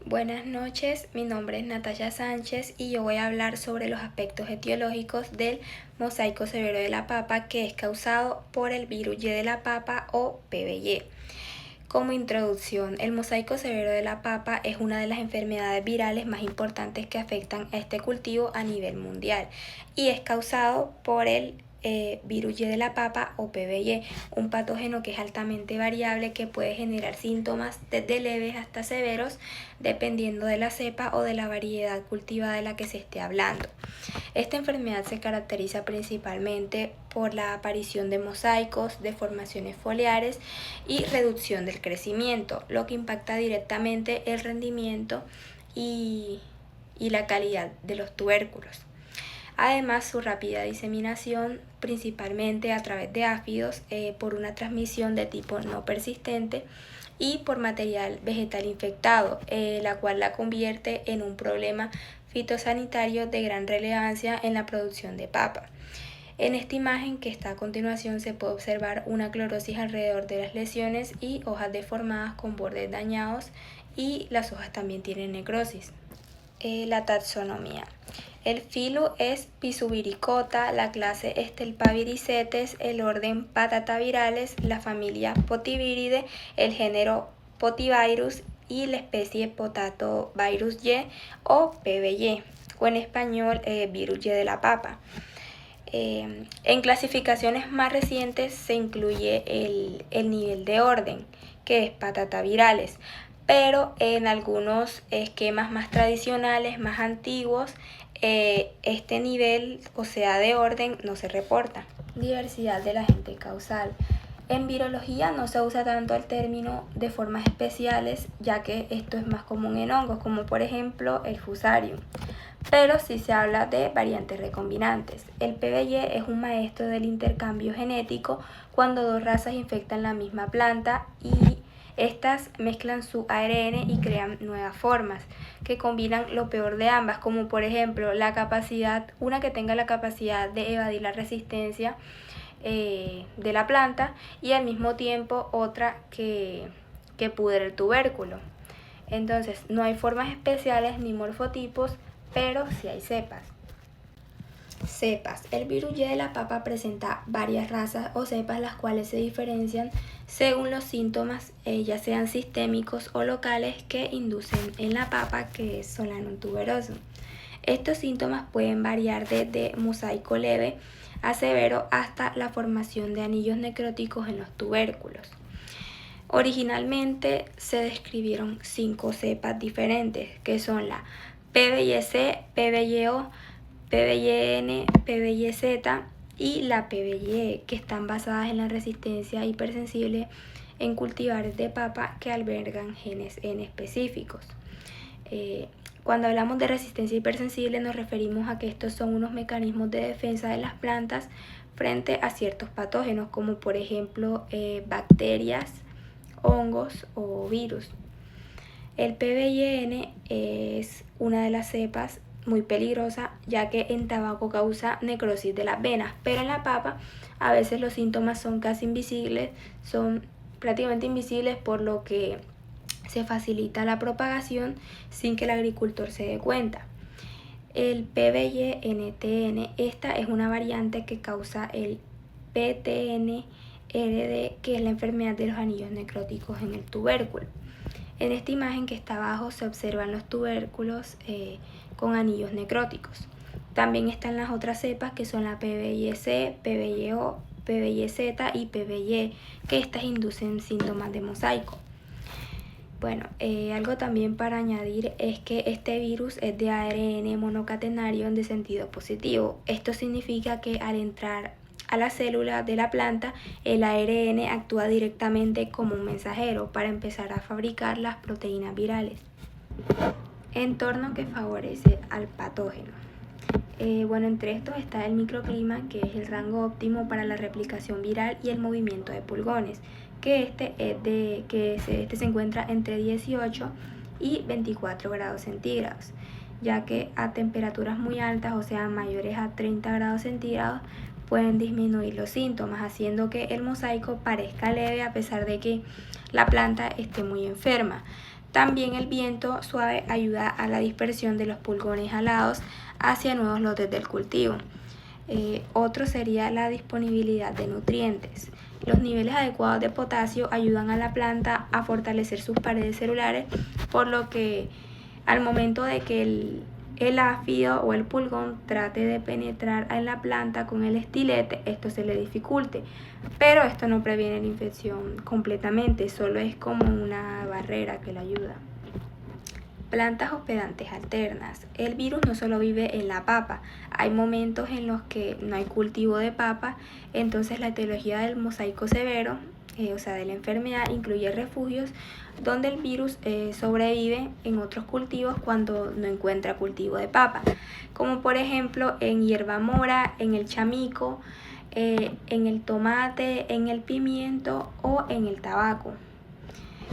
Buenas noches, mi nombre es Natalia Sánchez y yo voy a hablar sobre los aspectos etiológicos del mosaico severo de la papa que es causado por el virus Y de la papa o PBY. Como introducción, el mosaico severo de la papa es una de las enfermedades virales más importantes que afectan a este cultivo a nivel mundial y es causado por el virus Y de la papa o PBY, un patógeno que es altamente variable que puede generar síntomas desde leves hasta severos dependiendo de la cepa o de la variedad cultivada de la que se esté hablando. Esta enfermedad se caracteriza principalmente por la aparición de mosaicos, deformaciones foliares y reducción del crecimiento, lo que impacta directamente el rendimiento y la calidad de los tubérculos. Además, su rápida diseminación, principalmente a través de áfidos, por una transmisión de tipo no persistente y por material vegetal infectado, la cual la convierte en un problema fitosanitario de gran relevancia en la producción de papa. En esta imagen que está a continuación se puede observar una clorosis alrededor de las lesiones y hojas deformadas con bordes dañados, y las hojas también tienen necrosis. La taxonomía. El filo es Pisuviricota, la clase Stelpaviricetes, el orden Patatavirales, la familia Potiviridae, el género Potivirus y la especie Potatovirus Y o PBY, o en español virus Y de la papa. En clasificaciones más recientes se incluye el nivel de orden, que es patatavirales, pero en algunos esquemas más tradicionales, más antiguos, este nivel, o sea, de orden, no se reporta. Diversidad del agente causal. En virología no se usa tanto el término de formas especiales, ya que esto es más común en hongos, como por ejemplo el Fusarium. Pero sí se habla de variantes recombinantes. El PBY es un maestro del intercambio genético cuando dos razas infectan la misma planta y estas mezclan su ARN y crean nuevas formas que combinan lo peor de ambas, como por ejemplo una que tenga la capacidad de evadir la resistencia de la planta y al mismo tiempo otra que pudre el tubérculo. Entonces no hay formas especiales ni morfotipos, pero sí hay cepas. Cepas. El virus Y de la papa presenta varias razas o cepas, las cuales se diferencian según los síntomas, ya sean sistémicos o locales, que inducen en la papa, que es Solanum tuberoso. Estos síntomas pueden variar desde mosaico leve a severo hasta la formación de anillos necróticos en los tubérculos. Originalmente se describieron 5 cepas diferentes, que son la PBYC, PBYO, PBYN, PBYZ y la PBY, que están basadas en la resistencia hipersensible en cultivares de papa que albergan genes N específicos. Cuando hablamos de resistencia hipersensible nos referimos a que estos son unos mecanismos de defensa de las plantas frente a ciertos patógenos, como por ejemplo bacterias, hongos o virus. El PBYN es una de las cepas muy peligrosa, ya que en tabaco causa necrosis de las venas, pero en la papa a veces los síntomas son casi invisibles, son prácticamente invisibles, por lo que se facilita la propagación sin que el agricultor se dé cuenta. El PBY-NTN, esta es una variante que causa el PTNRD, que es la enfermedad de los anillos necróticos en el tubérculo. En esta imagen que está abajo se observan los tubérculos con anillos necróticos. También están las otras cepas, que son la PBYC, PBYO, PBYZ y PBY, que estas inducen síntomas de mosaico. Bueno, algo también para añadir es que este virus es de ARN monocatenario de sentido positivo. Esto significa que al entrar a la célula de la planta, el ARN actúa directamente como un mensajero para empezar a fabricar las proteínas virales. Entorno que favorece al patógeno. Bueno, entre estos está el microclima, que es el rango óptimo para la replicación viral y el movimiento de pulgones, que este se encuentra entre 18 y 24 grados centígrados, ya que a temperaturas muy altas, o sea mayores a 30 grados centígrados, pueden disminuir los síntomas, haciendo que el mosaico parezca leve a pesar de que la planta esté muy enferma. También el viento suave ayuda a la dispersión de los pulgones alados hacia nuevos lotes del cultivo. Otro sería la disponibilidad de nutrientes. Los niveles adecuados de potasio ayudan a la planta a fortalecer sus paredes celulares, por lo que al momento de que el áfido o el pulgón trate de penetrar en la planta con el estilete, esto se le dificulte. Pero esto no previene la infección completamente, solo es como una barrera que la ayuda. Plantas hospedantes alternas. El virus no solo vive en la papa, hay momentos en los que no hay cultivo de papa, entonces la etiología del mosaico severo, de la enfermedad, incluye refugios donde el virus sobrevive en otros cultivos cuando no encuentra cultivo de papa, como por ejemplo en hierba mora, en el chamico, en el tomate, en el pimiento o en el tabaco.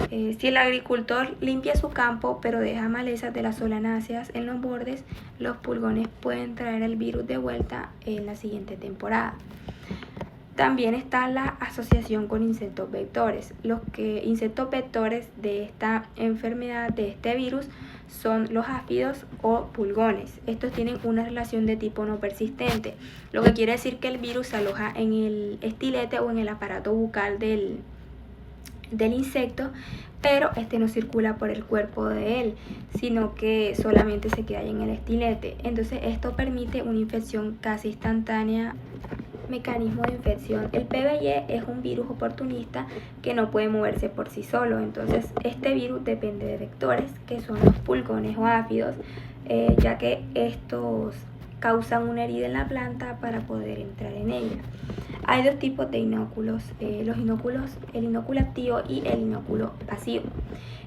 Si el agricultor limpia su campo pero deja malezas de las solanáceas en los bordes, los pulgones pueden traer el virus de vuelta en la siguiente temporada. También está la asociación con insectos vectores. Los insectos vectores de esta enfermedad, de este virus, son los áfidos o pulgones. Estos tienen una relación de tipo no persistente, lo que quiere decir que el virus se aloja en el estilete o en el aparato bucal del insecto, pero este no circula por el cuerpo de él, sino que solamente se queda ahí en el estilete. Entonces esto permite una infección casi instantánea. Mecanismo de infección. El PBY es un virus oportunista que no puede moverse por sí solo, entonces este virus depende de vectores, que son los pulgones o áfidos, ya que estos causan una herida en la planta para poder entrar en ella. Hay dos tipos de inóculos, el inóculo activo y el inóculo pasivo.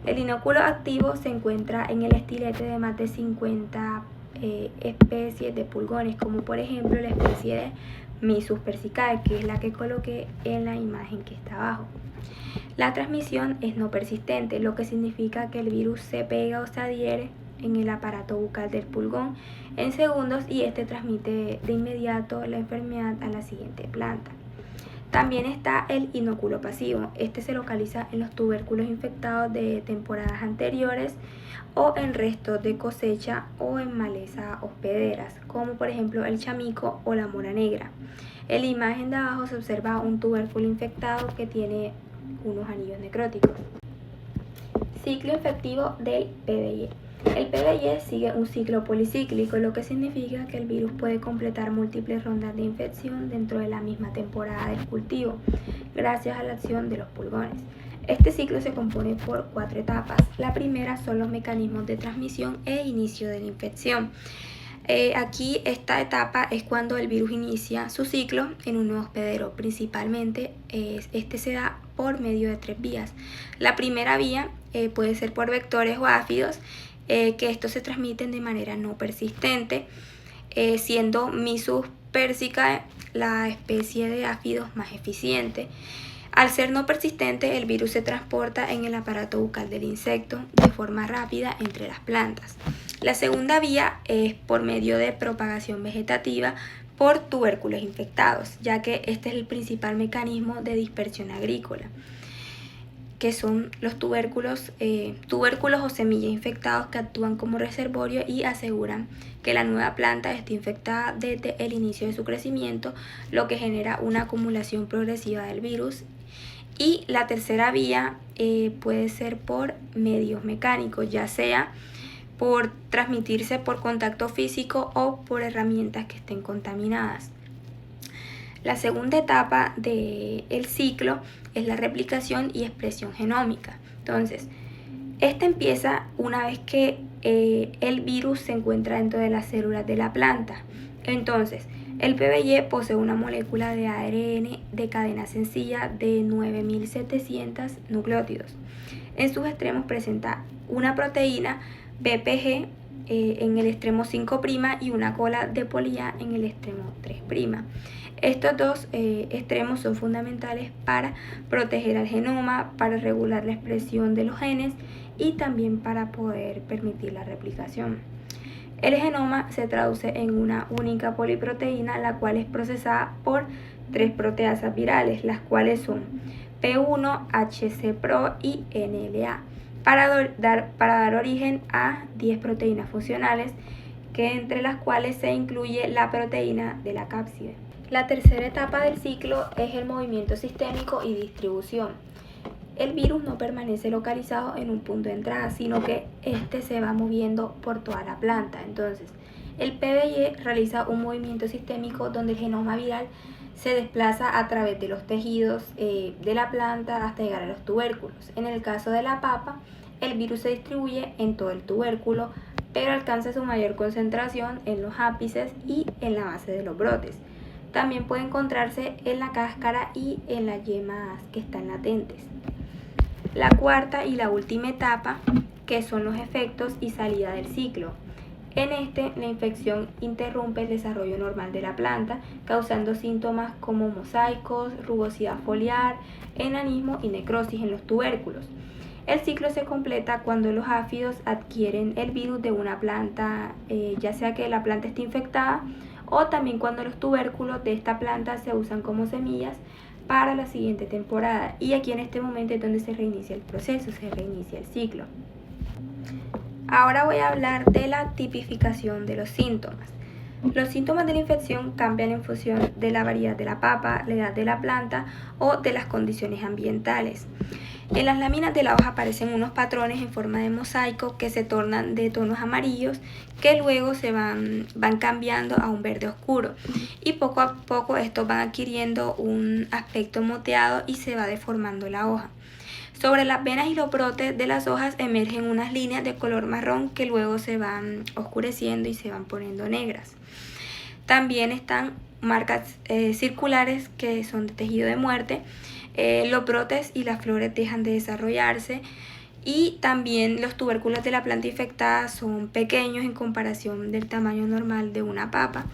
El inóculo activo se encuentra en el estilete de más de 50 especies de pulgones, como por ejemplo la especie de Mysus persicae, que es la que coloqué en la imagen que está abajo. La transmisión es no persistente, lo que significa que el virus se pega o se adhiere en el aparato bucal del pulgón en segundos y este transmite de inmediato la enfermedad a la siguiente planta. También está el inóculo pasivo. Este se localiza en los tubérculos infectados de temporadas anteriores o en restos de cosecha o en malezas hospederas, como por ejemplo el chamico o la mora negra. En la imagen de abajo se observa un tubérculo infectado que tiene unos anillos necróticos. Ciclo infectivo del PBY. El PBY sigue un ciclo policíclico, lo que significa que el virus puede completar múltiples rondas de infección dentro de la misma temporada del cultivo, gracias a la acción de los pulgones. Este ciclo se compone por 4 etapas. La primera son los mecanismos de transmisión e inicio de la infección. Aquí esta etapa es cuando el virus inicia su ciclo en un nuevo hospedero. Principalmente este se da por medio de 3 vías. La primera vía puede ser por vectores o áfidos, que estos se transmiten de manera no persistente, siendo Mysus persicae la especie de áfidos más eficiente. Al ser no persistente, el virus se transporta en el aparato bucal del insecto de forma rápida entre las plantas. La segunda vía es por medio de propagación vegetativa por tubérculos infectados, ya que este es el principal mecanismo de dispersión agrícola, que son los tubérculos o semillas infectados que actúan como reservorio y aseguran que la nueva planta esté infectada desde el inicio de su crecimiento, lo que genera una acumulación progresiva del virus. Y la tercera vía puede ser por medios mecánicos, ya sea por transmitirse por contacto físico o por herramientas que estén contaminadas. La segunda etapa del ciclo es la replicación y expresión genómica. Entonces, esta empieza una vez que el virus se encuentra dentro de las células de la planta. Entonces, el PBY posee una molécula de ARN de cadena sencilla de 9700 nucleótidos. En sus extremos presenta una proteína BPG en el extremo 5' y una cola de polía en el extremo 3'. Estos dos extremos son fundamentales para proteger al genoma, para regular la expresión de los genes y también para poder permitir la replicación. El genoma se traduce en una única poliproteína, la cual es procesada por 3 proteasas virales, las cuales son P1, HCPRO y NLA. para dar origen a 10 proteínas funcionales, que entre las cuales se incluye la proteína de la cápside. La tercera etapa del ciclo es el movimiento sistémico y distribución. El virus no permanece localizado en un punto de entrada, sino que este se va moviendo por toda la planta. Entonces, el PBY realiza un movimiento sistémico donde el genoma viral se desplaza a través de los tejidos de la planta hasta llegar a los tubérculos. En el caso de la papa, el virus se distribuye en todo el tubérculo, pero alcanza su mayor concentración en los ápices y en la base de los brotes. También puede encontrarse en la cáscara y en las yemas que están latentes. La cuarta y la última etapa, que son los efectos y salida del ciclo. En este, la infección interrumpe el desarrollo normal de la planta, causando síntomas como mosaicos, rugosidad foliar, enanismo y necrosis en los tubérculos. El ciclo se completa cuando los áfidos adquieren el virus de una planta, ya sea que la planta esté infectada, o también cuando los tubérculos de esta planta se usan como semillas para la siguiente temporada. Y aquí en este momento es donde se reinicia el proceso, se reinicia el ciclo. Ahora voy a hablar de la tipificación de los síntomas. Los síntomas de la infección cambian en función de la variedad de la papa, la edad de la planta o de las condiciones ambientales. En las láminas de la hoja aparecen unos patrones en forma de mosaico que se tornan de tonos amarillos, que luego se van cambiando a un verde oscuro, y poco a poco estos van adquiriendo un aspecto moteado y se va deformando la hoja. Sobre las venas y los brotes de las hojas emergen unas líneas de color marrón que luego se van oscureciendo y se van poniendo negras. También están marcas circulares que son de tejido de muerte. Los brotes y las flores dejan de desarrollarse, y también los tubérculos de la planta infectada son pequeños en comparación del tamaño normal de una papa,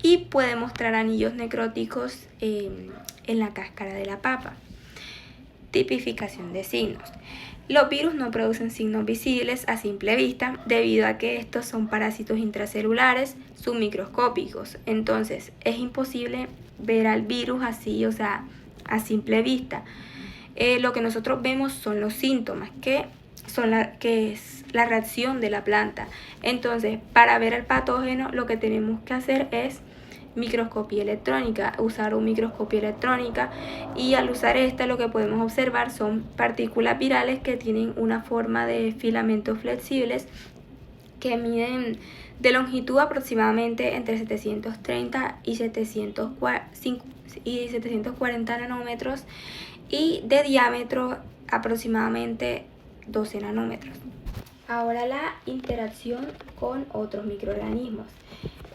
y puede mostrar anillos necróticos en la cáscara de la papa. Tipificación de signos. Los virus no producen signos visibles a simple vista debido a que estos son parásitos intracelulares submicroscópicos. Entonces es imposible ver al virus así, o sea, a simple vista. Lo que nosotros vemos son los síntomas, que es la reacción de la planta. Entonces, para ver el patógeno, lo que tenemos que hacer es microscopía electrónica, usar un microscopio electrónica, y al usar esta lo que podemos observar son partículas virales que tienen una forma de filamentos flexibles que miden de longitud aproximadamente entre 730 y 740 nanómetros y de diámetro aproximadamente 12 nanómetros. Ahora la interacción con otros microorganismos.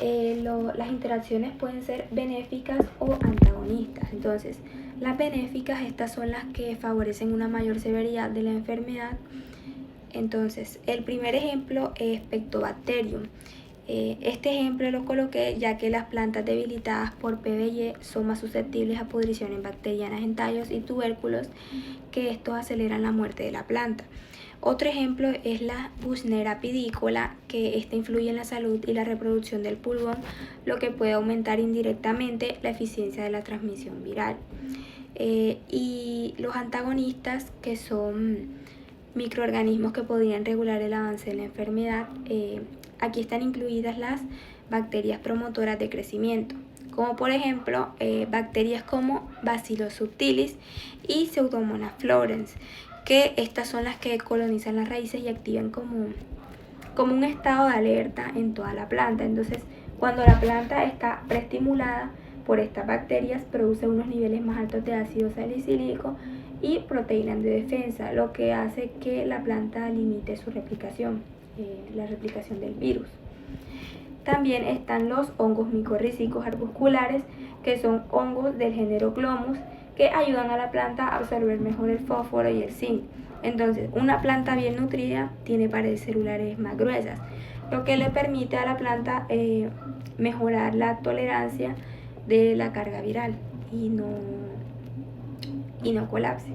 Las interacciones pueden ser benéficas o antagonistas. Entonces, las benéficas, estas son las que favorecen una mayor severidad de la enfermedad. Entonces, el primer ejemplo es Pectobacterium. Este ejemplo lo coloqué ya que las plantas debilitadas por PBY son más susceptibles a pudriciones bacterianas en tallos y tubérculos, que estos aceleran la muerte de la planta. Otro ejemplo es la Buchnera pidícola, que esta influye en la salud y la reproducción del pulgón, lo que puede aumentar indirectamente la eficiencia de la transmisión viral. Y los antagonistas, que son microorganismos que podrían regular el avance de la enfermedad, aquí están incluidas las bacterias promotoras de crecimiento, como por ejemplo bacterias como Bacillus subtilis y Pseudomonas florens, que estas son las que colonizan las raíces y activan como un estado de alerta en toda la planta. Entonces, cuando la planta está preestimulada por estas bacterias, produce unos niveles más altos de ácido salicílico y proteínas de defensa, lo que hace que la planta limite su replicación, la replicación del virus. También están los hongos micorrízicos arbusculares, que son hongos del género Clomus, que ayudan a la planta a absorber mejor el fósforo y el zinc. Entonces, una planta bien nutrida tiene paredes celulares más gruesas, lo que le permite a la planta mejorar la tolerancia de la carga viral y no colapse.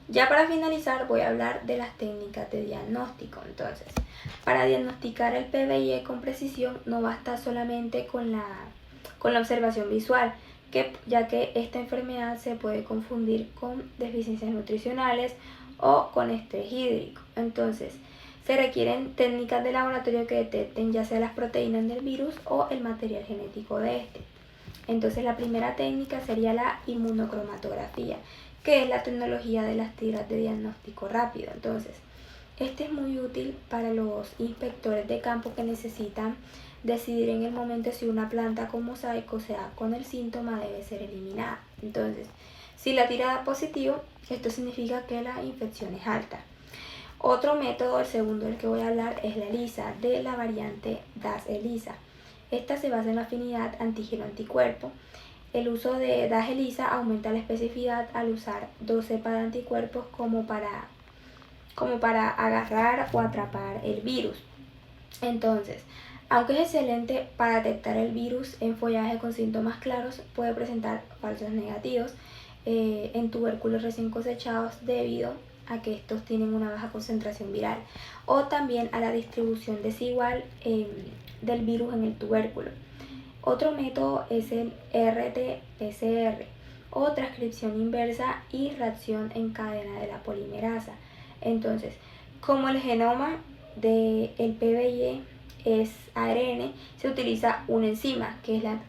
Ya para finalizar voy a hablar de las técnicas de diagnóstico. Entonces, para diagnosticar el PBY con precisión no basta solamente con la observación visual, ya que esta enfermedad se puede confundir con deficiencias nutricionales o con estrés hídrico. Entonces, se requieren técnicas de laboratorio que detecten ya sea las proteínas del virus o el material genético de este. Entonces, la primera técnica sería la inmunocromatografía, que es la tecnología de las tiras de diagnóstico rápido. Entonces, este es muy útil para los inspectores de campo que necesitan decidir en el momento si una planta con mosaico, o sea, con el síntoma, debe ser eliminada. Entonces, si la tira da positivo, esto significa que la infección es alta. Otro método, el segundo del que voy a hablar, es la ELISA, de la variante DAS-ELISA. Esta se basa en la afinidad antígeno-anticuerpo. El uso de DAS-ELISA aumenta la especificidad al usar dos cepas de anticuerpos como para agarrar o atrapar el virus. Entonces, aunque es excelente para detectar el virus en follaje con síntomas claros, puede presentar falsos negativos en tubérculos recién cosechados debido a que estos tienen una baja concentración viral o también a la distribución desigual del virus en el tubérculo. Otro método es el RT-PCR o transcripción inversa y reacción en cadena de la polimerasa. Entonces, como el genoma del PBY es ARN, se utiliza una enzima que es la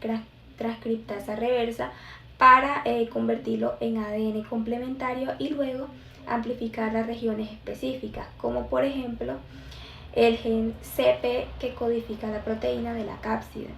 transcriptasa reversa para convertirlo en ADN complementario y luego amplificar las regiones específicas, como por ejemplo el gen CP que codifica la proteína de la cápside.